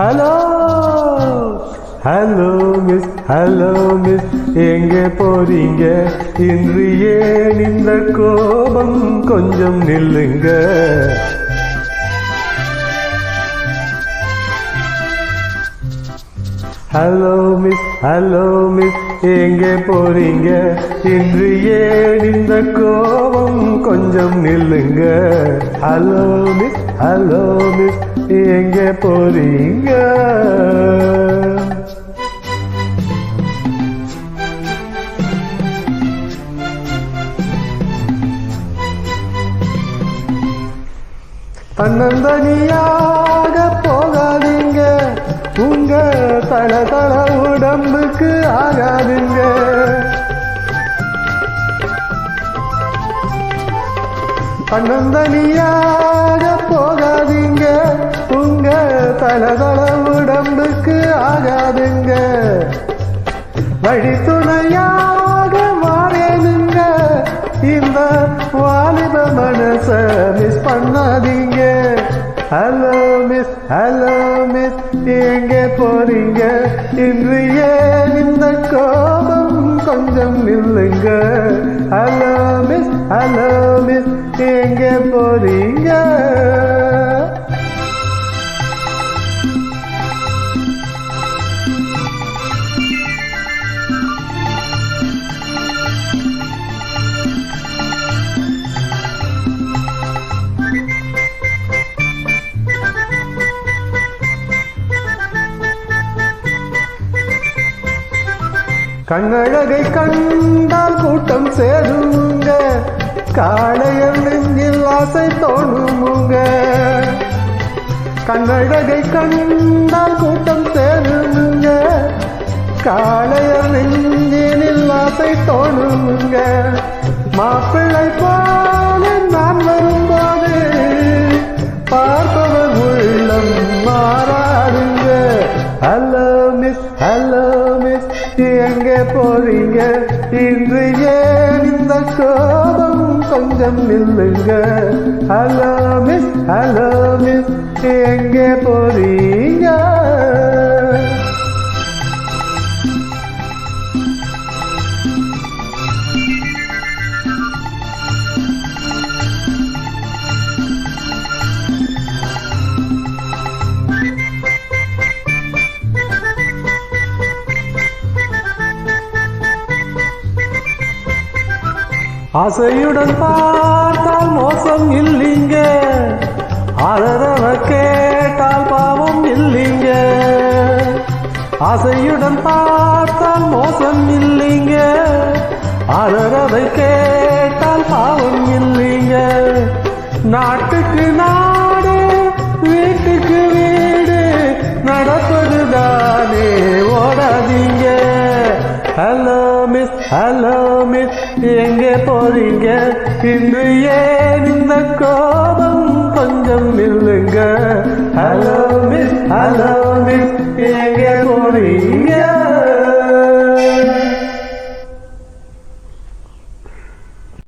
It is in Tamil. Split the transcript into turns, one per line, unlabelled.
Hello hello miss, hello miss, எங்கே போறீங்க? இன்று ஏன் இந்த கோபம்? கொஞ்சம் நில்லுங்க. ஹலோ மிஸ், ஹலோ மிஸ், எங்கே போறீங்க? இன்று ஏன் இந்த கோபம்? கொஞ்சம் நில்லுங்க. ஹலோ மிஸ், ஹலோ மிஸ், எங்கே போறீங்க? தன்னந்தனியாக போகாதீங்க, உங்க தள தள உடம்புக்கு ஆகாதுங்க. தன்னந்தனியாக போகாதீங்க, உங்க தள தள உடம்புக்கு ஆகாதுங்க. வழித்துணையாக வாரேனுங்க, இந்த வாலிப மனச மிஸ் பண்ணாதீங்க. ஹலோ மிஸ், ஹலோ மிஸ், எங்கே போறீங்க? இன்று ஏன் இந்த கோபம்? கொஞ்சம் நில்லுங்க. ஹலோ மிஸ், ஹலோ மிஸ், எங்கே போறீங்க? கண்ணழகை கண்டால் கூட்டம் சேருங்க, காளையர் நெஞ்சில் ஆசை தோணுமுங்க. கண்ணழகை கண்டால் கூட்டம் சேருங்க, காளையர் நெஞ்சில் ஆசை தோணுமுங்க. மாப்பிள்ளை போல நான் வரும்போது பார்ப்பவர் உள்ளம் மாறாதுங்க. ஹலோ மிஸ், ஹலோ மிஸ், எங்கே போறீங்க? இன்று ஏன் இந்த கோபம்? கொஞ்சம் நில்லுங்க. ஹலோ மிஸ், ஹலோ மிஸ், எங்கே போறீங்க? ஆசையுடன் பார்த்தால் மோசம் இல்லைங்க, ஆதரவ கேட்டால் பாவம் இல்லைங்க. ஆசையுடன் பார்த்தால் மோசம் இல்லைங்க, ஆதரவை கேட்டால் பாவம் இல்லைங்க. நாட்டுக்கு நாடு, வீட்டுக்கு வீடு, நடப்பதுதானே, ஓடாதீங்க. ஹலோ மிஸ், ஹலோ மிஸ், எங்கே போறீங்க? இன்று ஏன் இந்த கோபம்? கொஞ்சம் நில்லுங்க. ஹலோ மிஸ், ஹலோ மிஸ், எங்கே போறீங்க?